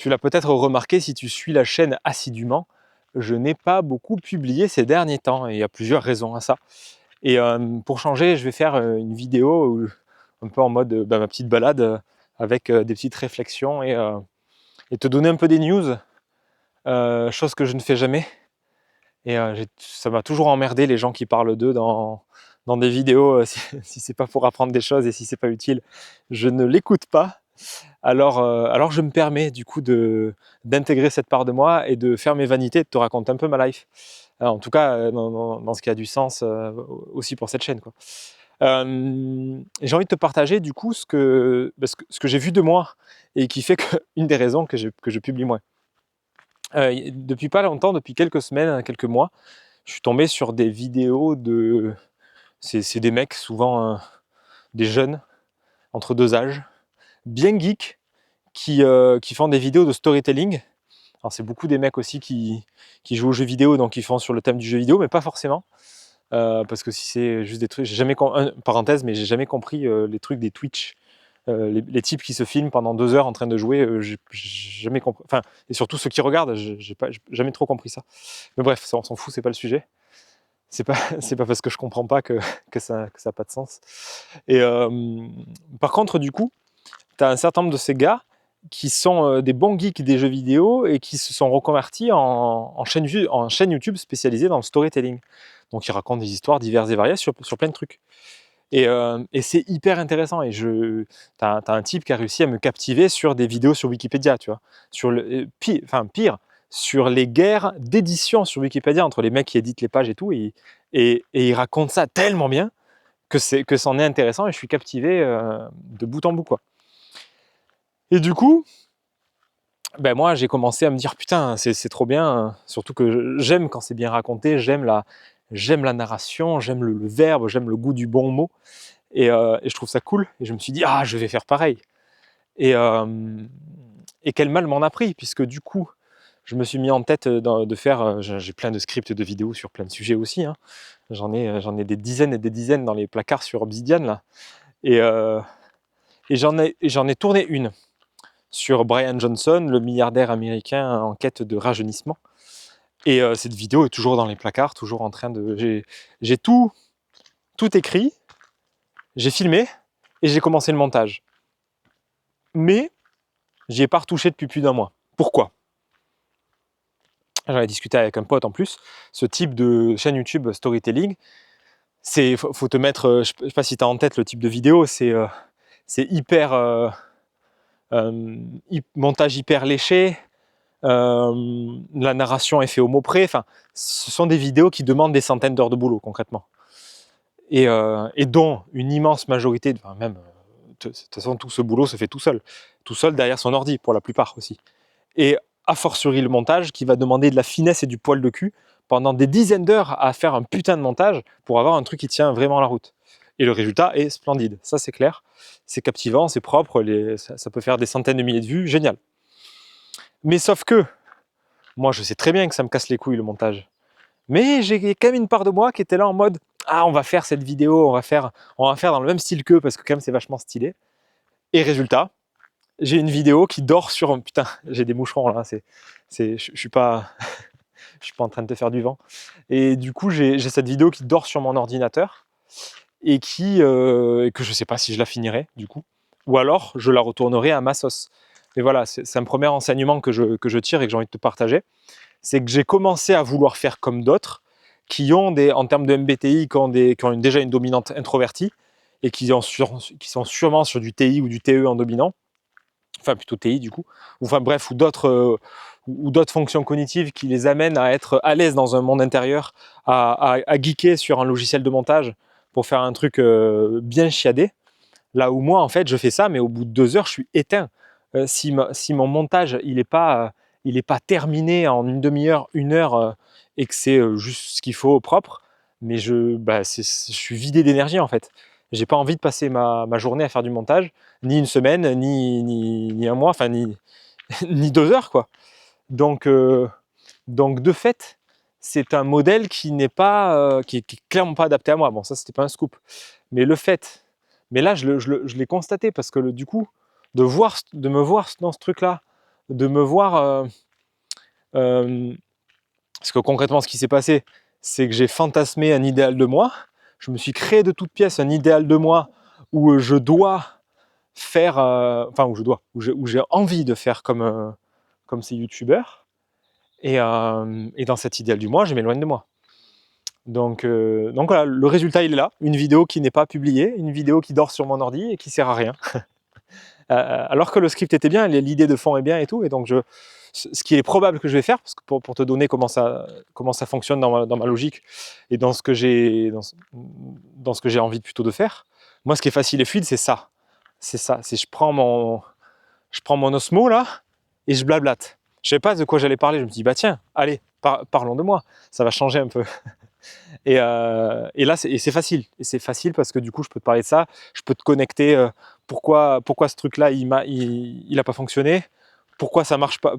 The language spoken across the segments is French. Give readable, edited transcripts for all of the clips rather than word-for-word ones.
tu l'as peut-être remarqué si tu suis la chaîne assidûment, je n'ai pas beaucoup publié ces derniers temps et il y a plusieurs raisons à ça. Et pour changer, je vais faire une vidéo un peu en mode ma petite balade avec des petites réflexions et te donner un peu des news, chose que je ne fais jamais. Et ça m'a toujours emmerdé les gens qui parlent d'eux dans des vidéos. Si c'est pas pour apprendre des choses et si c'est pas utile, je ne l'écoute pas. Alors je me permets du coup d'intégrer cette part de moi et de faire mes vanités, de te raconter un peu ma life. En tout cas, dans ce qui a du sens aussi pour cette chaîne, quoi. J'ai envie de te partager du coup ce que j'ai vu de moi et qui fait qu'une des raisons que je publie moins. Depuis pas longtemps, depuis quelques semaines, quelques mois, je suis tombé sur des vidéos c'est des mecs, souvent des jeunes, entre deux âges, bien geeks, qui font des vidéos de storytelling. Alors c'est beaucoup des mecs aussi qui jouent aux jeux vidéo, donc ils font sur le thème du jeu vidéo, mais pas forcément. Parce que si c'est juste des trucs, parenthèse, mais j'ai jamais compris les trucs des Twitch. Les types qui se filment pendant 2 heures en train de jouer, j'ai jamais compris. Enfin, et surtout ceux qui regardent, j'ai jamais trop compris ça. Mais bref, ça, on s'en fout, c'est pas le sujet. C'est pas, c'est pas parce que je comprends pas que ça a pas de sens. Et par contre, du coup, tu as un certain nombre de ces gars qui sont des bons geeks des jeux vidéo et qui se sont reconvertis en chaîne YouTube spécialisée dans le storytelling. Donc ils racontent des histoires diverses et variées sur plein de trucs. Et c'est hyper intéressant. Et t'as un type qui a réussi à me captiver sur des vidéos sur Wikipédia, tu vois. Sur pire, sur les guerres d'édition sur Wikipédia entre les mecs qui éditent les pages et tout. Et il raconte ça tellement bien que c'en est intéressant et je suis captivé de bout en bout, quoi. Et du coup, ben moi j'ai commencé à me dire putain c'est trop bien, surtout que j'aime quand c'est bien raconté, j'aime la narration, j'aime le verbe, j'aime le goût du bon mot et je trouve ça cool et je me suis dit ah je vais faire pareil et, quel mal m'en a pris puisque du coup je me suis mis en tête de faire, j'ai plein de scripts de vidéos sur plein de sujets aussi, hein. J'en ai des dizaines et des dizaines dans les placards sur Obsidian là et, j'en ai tourné une sur Brian Johnson, le milliardaire américain en quête de rajeunissement. Et cette vidéo est toujours dans les placards, toujours en train de... J'ai tout écrit, j'ai filmé et j'ai commencé le montage. Mais j'y ai pas retouché depuis plus d'1 mois. Pourquoi ? J'en ai discuté avec un pote en plus. Ce type de chaîne YouTube storytelling, faut te mettre... je sais pas si tu as en tête le type de vidéo, c'est hyper... montage hyper léché, la narration est faite au mot près. Enfin, ce sont des vidéos qui demandent des centaines d'heures de boulot concrètement et dont une immense majorité, enfin même de toute façon tout ce boulot se fait tout seul derrière son ordi pour la plupart aussi. Et a fortiori le montage qui va demander de la finesse et du poil de cul pendant des dizaines d'heures à faire un putain de montage pour avoir un truc qui tient vraiment la route. Et le résultat est splendide, ça c'est clair, c'est captivant, c'est propre, ça peut faire des centaines de milliers de vues, génial. Mais sauf que, moi je sais très bien que ça me casse les couilles le montage. Mais j'ai quand même une part de moi qui était là en mode « Ah, on va faire cette vidéo, on va faire dans le même style qu'eux parce que quand même c'est vachement stylé. » Et résultat, j'ai une vidéo qui dort sur... Putain, j'ai des moucherons là, je suis pas... je suis pas en train de te faire du vent. Et du coup, j'ai cette vidéo qui dort sur mon ordinateur et que je sais pas si je la finirai du coup. Ou alors, je la retournerai à ma sauce. Mais voilà, c'est un premier enseignement que je tire et que j'ai envie de te partager. C'est que j'ai commencé à vouloir faire comme d'autres qui ont en termes de MBTI, qui ont déjà une dominante introvertie et qui sont sûrement sur du TI ou du TE en dominant, enfin plutôt TI du coup, enfin bref, ou d'autres fonctions cognitives qui les amènent à être à l'aise dans un monde intérieur, à geeker sur un logiciel de montage pour faire un truc bien chiadé. Là où moi, en fait, je fais ça, mais au bout de 2 heures, je suis éteint. Si mon montage, il n'est pas terminé en une demi-heure, 1 heure, et que c'est juste ce qu'il faut propre, mais je suis vidé d'énergie, en fait. J'ai pas envie de passer ma journée à faire du montage, ni une semaine, ni un mois, enfin, ni 2 heures, quoi. Donc, de fait, c'est un modèle qui n'est pas, qui est clairement pas adapté à moi. Bon, ça, c'était pas un scoop. Mais là, je l'ai constaté parce que du coup, de me voir dans ce truc-là, de me voir... parce que concrètement, ce qui s'est passé, c'est que j'ai fantasmé un idéal de moi. Je me suis créé de toutes pièces un idéal de moi où je dois faire... enfin, où j'ai envie de faire comme ces youtubeurs. Et dans cet idéal du moi, je m'éloigne de moi. Donc voilà, le résultat il est là, une vidéo qui n'est pas publiée, une vidéo qui dort sur mon ordi et qui sert à rien. Alors que le script était bien, l'idée de fond est bien et tout, et donc ce qui est probable que je vais faire, parce que pour te donner comment ça fonctionne dans ma logique et dans ce que j'ai envie plutôt de faire, moi ce qui est facile et fluide c'est ça, c'est je prends mon Osmo là et je blablate. Je savais pas de quoi j'allais parler, je me dis bah tiens, allez, parlons de moi, ça va changer un peu. Et là, c'est facile. Et c'est facile parce que du coup, je peux te parler de ça. Je peux te connecter pourquoi ce truc-là, il a pas fonctionné. Pourquoi ça marche pas.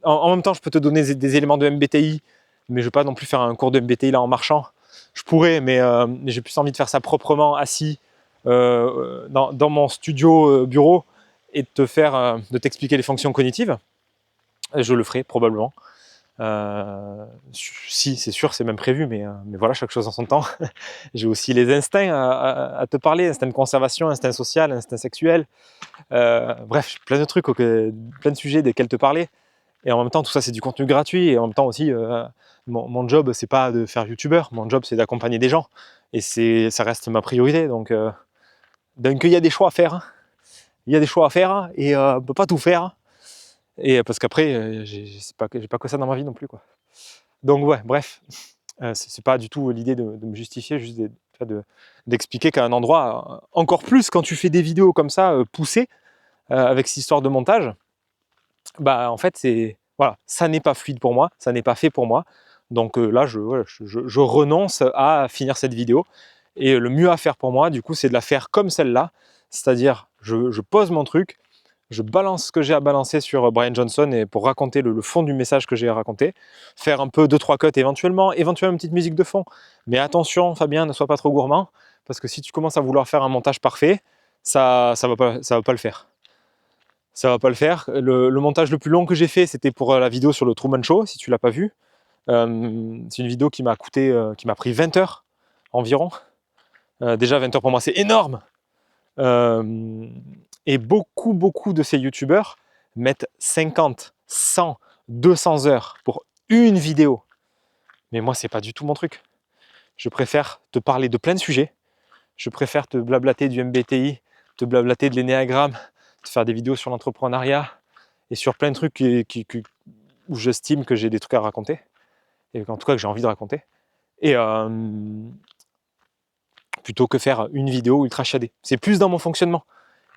En même temps, je peux te donner des éléments de MBTI, mais je ne vais pas non plus faire un cours de MBTI là en marchant. Je pourrais, mais j'ai plus envie de faire ça proprement, assis, dans mon studio bureau, et de t'expliquer les fonctions cognitives. Et je le ferai probablement. Si, c'est sûr, c'est même prévu, mais voilà, chaque chose en son temps. J'ai aussi les instincts à te parler, instinct de conservation, instinct social, instinct sexuel. Bref, plein de trucs, plein de sujets desquels te parler. Et en même temps, tout ça, c'est du contenu gratuit. Et en même temps aussi, mon job, c'est pas de faire youtubeur. Mon job, c'est d'accompagner des gens. Et ça reste ma priorité. Donc il y a des choix à faire. Hein. Il y a des choix à faire et on peut pas tout faire. Et parce qu'après, j'ai pas que ça dans ma vie non plus, quoi. Donc ouais, bref, c'est pas du tout l'idée de me justifier, juste d'expliquer qu'à un endroit, encore plus quand tu fais des vidéos comme ça, poussées, avec cette histoire de montage, bah en fait voilà, ça n'est pas fluide pour moi, ça n'est pas fait pour moi. Donc là, je renonce à finir cette vidéo. Et le mieux à faire pour moi, du coup, c'est de la faire comme celle-là, c'est-à-dire je pose mon truc, je balance ce que j'ai à balancer sur Brian Johnson et pour raconter le fond du message que j'ai à raconter, faire un peu 2-3 cuts éventuellement une petite musique de fond. Mais attention, Fabien, ne sois pas trop gourmand, parce que si tu commences à vouloir faire un montage parfait, ça va pas le faire. Ça va pas le faire. Le montage le plus long que j'ai fait, c'était pour la vidéo sur le Truman Show, si tu l'as pas vu. C'est une vidéo qui m'a pris 20 heures environ. Déjà 20 heures pour moi, c'est énorme. Et beaucoup de ces youtubeurs mettent 50, 100, 200 heures pour une vidéo. Mais moi, c'est pas du tout mon truc. Je préfère te parler de plein de sujets. Je préfère te blablater du MBTI, te blablater de l'énéagramme, te faire des vidéos sur l'entrepreneuriat et sur plein de trucs où j'estime que j'ai des trucs à raconter. Et en tout cas que j'ai envie de raconter. Et plutôt que faire une vidéo ultra shadée. C'est plus dans mon fonctionnement.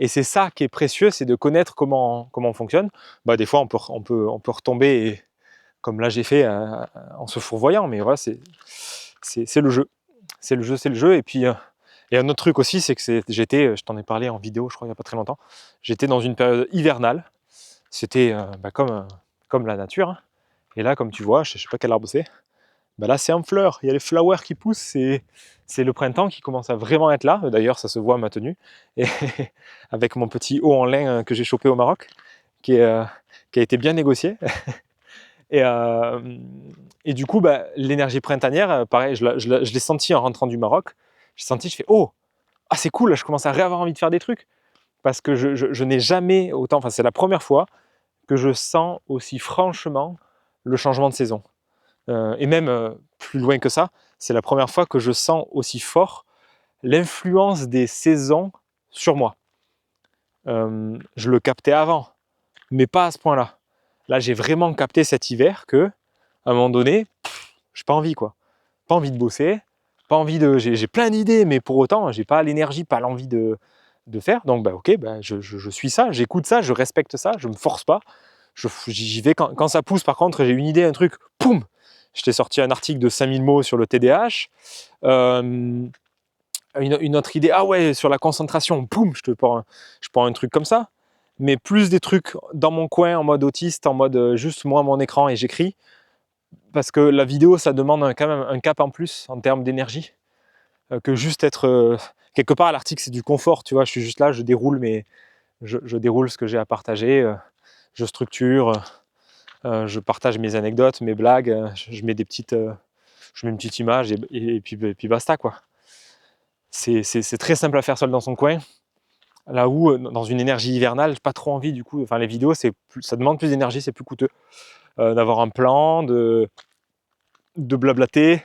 Et c'est ça qui est précieux, c'est de connaître comment on fonctionne. Bah, des fois, on peut retomber, et, comme là j'ai fait, en se fourvoyant, mais voilà, c'est le jeu. C'est le jeu. Et puis, et un autre truc aussi, c'est que je t'en ai parlé en vidéo, je crois, il n'y a pas très longtemps, j'étais dans une période hivernale. C'était comme la nature. Hein. Et là, comme tu vois, je ne sais pas quel arbre c'est, bah là c'est en fleurs, il y a les flowers qui poussent, c'est le printemps qui commence à vraiment être là. D'ailleurs ça se voit à ma tenue, et avec mon petit haut en lin que j'ai chopé au Maroc, qui a été bien négocié. Et du coup, l'énergie printanière, pareil, je l'ai senti en rentrant du Maroc. Je fais oh, ah c'est cool, je commence à réavoir envie de faire des trucs, parce que je n'ai jamais autant, enfin c'est la première fois que je sens aussi franchement le changement de saison. Et même plus loin que ça, c'est la première fois que je sens aussi fort l'influence des saisons sur moi. Je le captais avant, mais pas à ce point-là. Là, j'ai vraiment capté cet hiver que, à un moment donné, j'ai pas envie, quoi. Pas envie de bosser, pas envie de. J'ai plein d'idées, mais pour autant, j'ai pas l'énergie, pas l'envie de faire. Donc, ok, je suis ça, j'écoute ça, je respecte ça, je me force pas. J'y vais quand ça pousse. Par contre, j'ai une idée, un truc, poum. Je t'ai sorti un article de 5000 mots sur le TDAH. Une autre idée, ah ouais, sur la concentration, boum, je prends un truc comme ça. Mais plus des trucs dans mon coin, en mode autiste, en mode juste moi, mon écran, et j'écris. Parce que la vidéo, ça demande quand même un cap en plus en termes d'énergie. Que juste être... quelque part, l'article, c'est du confort, tu vois. Je suis juste là, je déroule ce que j'ai à partager. je structure, je partage mes anecdotes, mes blagues, je mets je mets une petite image et puis basta quoi. C'est très simple à faire seul dans son coin. Là où, dans une énergie hivernale, j'ai pas trop envie du coup. Enfin, les vidéos, ça demande plus d'énergie, c'est plus coûteux. D'avoir un plan, de blablater,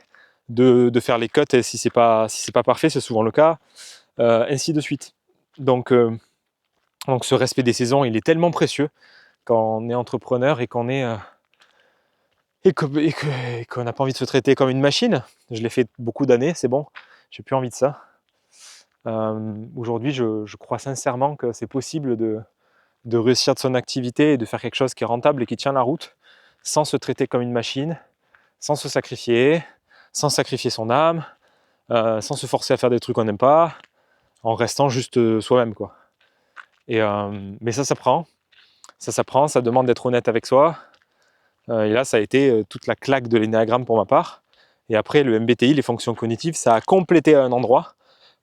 de faire les cuts, et si c'est pas parfait, c'est souvent le cas, ainsi de suite. Donc ce respect des saisons, il est tellement précieux quand on est entrepreneur et qu'on est et qu'on n'a pas envie de se traiter comme une machine. Je l'ai fait beaucoup d'années, c'est bon, j'ai plus envie de ça. Aujourd'hui, je crois sincèrement que c'est possible de réussir de son activité et de faire quelque chose qui est rentable et qui tient la route, sans se traiter comme une machine, sans se sacrifier, sans sacrifier son âme, sans se forcer à faire des trucs qu'on n'aime pas, en restant juste soi-même, quoi. Mais ça s'apprend, ça demande d'être honnête avec soi. Et là, ça a été toute la claque de l'énéagramme pour ma part. Et après, le MBTI, les fonctions cognitives, ça a complété à un endroit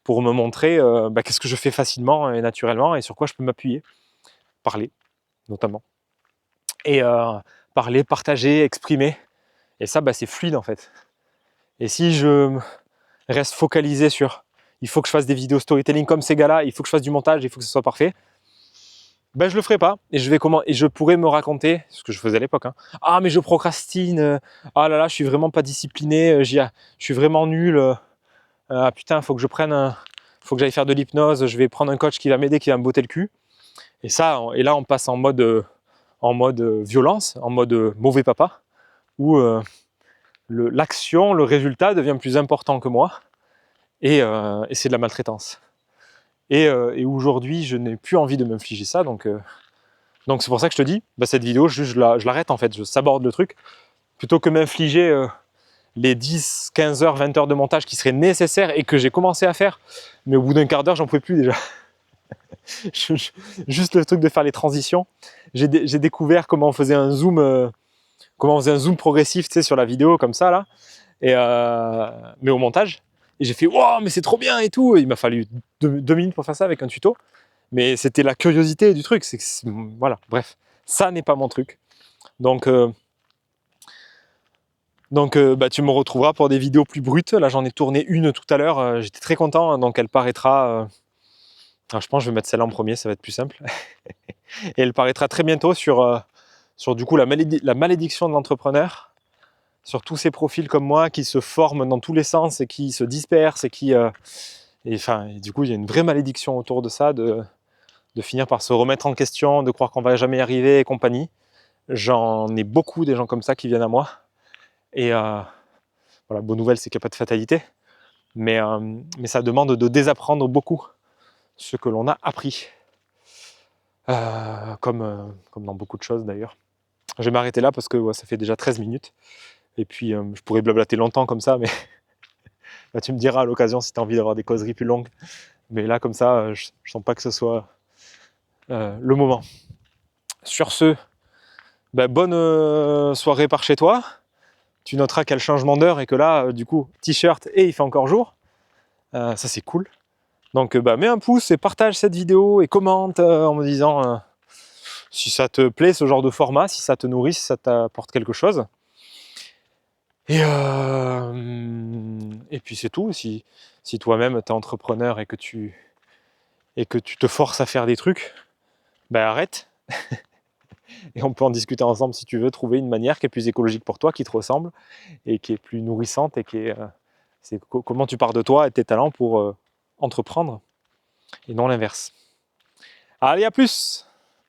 pour me montrer qu'est-ce que je fais facilement et naturellement et sur quoi je peux m'appuyer. Parler, notamment. Et parler, partager, exprimer. Et ça, c'est fluide en fait. Et si je reste focalisé sur il faut que je fasse des vidéos storytelling comme ces gars-là, il faut que je fasse du montage, il faut que ce soit parfait, je le ferai pas. Et je pourrais me raconter, ce que je faisais à l'époque, hein. Ah mais je procrastine, ah là là, je suis vraiment pas discipliné, je suis vraiment nul, ah putain, faut que j'aille faire de l'hypnose, je vais prendre un coach qui va m'aider, qui va me botter le cul. Et là on passe en mode violence, en mode mauvais papa, où l'action, le résultat devient plus important que moi, et c'est de la maltraitance. Et aujourd'hui, je n'ai plus envie de m'infliger ça, donc c'est pour ça que je te dis, cette vidéo, je l'arrête en fait, je saborde le truc, plutôt que m'infliger les 10, 15 heures, 20 heures de montage qui seraient nécessaires et que j'ai commencé à faire, mais au bout d'un quart d'heure, j'en pouvais plus déjà. Juste le truc de faire les transitions, j'ai découvert comment on faisait un zoom progressif, tu sais, sur la vidéo comme ça là, et mais au montage. Et j'ai fait waouh, mais c'est trop bien et tout. Et il m'a fallu 2 minutes pour faire ça avec un tuto, mais c'était la curiosité du truc. Voilà, bref, ça n'est pas mon truc. Donc tu me retrouveras pour des vidéos plus brutes. Là, j'en ai tourné une tout à l'heure. J'étais très content, hein, donc elle paraîtra. Alors, je pense que je vais mettre celle-là en premier, ça va être plus simple. Et elle paraîtra très bientôt sur du coup la malédiction de l'entrepreneur, sur tous ces profils comme moi qui se forment dans tous les sens et qui se dispersent et du coup il y a une vraie malédiction autour de ça, de finir par se remettre en question, de croire qu'on va jamais y arriver et compagnie. J'en ai beaucoup des gens comme ça qui viennent à moi. Et voilà, bonne nouvelle, c'est qu'il n'y a pas de fatalité. Mais ça demande de désapprendre beaucoup ce que l'on a appris. Comme dans beaucoup de choses d'ailleurs. Je vais m'arrêter là parce que ça fait déjà 13 minutes. Et puis je pourrais blablater longtemps comme ça, mais tu me diras à l'occasion si tu as envie d'avoir des causeries plus longues. Mais là, comme ça, je sens pas que ce soit le moment. Sur ce, bonne soirée par chez toi. Tu noteras qu'il y a le changement d'heure et que là, du coup, t-shirt et il fait encore jour. Ça, c'est cool. Donc, mets un pouce et partage cette vidéo et commente en me disant si ça te plaît, ce genre de format, si ça te nourrit, si ça t'apporte quelque chose. Et puis c'est tout. Si toi-même tu es entrepreneur et que tu te forces à faire des trucs, arrête. Et on peut en discuter ensemble si tu veux, trouver une manière qui est plus écologique pour toi, qui te ressemble et qui est plus nourrissante et c'est comment tu pars de toi et de tes talents pour entreprendre et non l'inverse. Allez, à plus!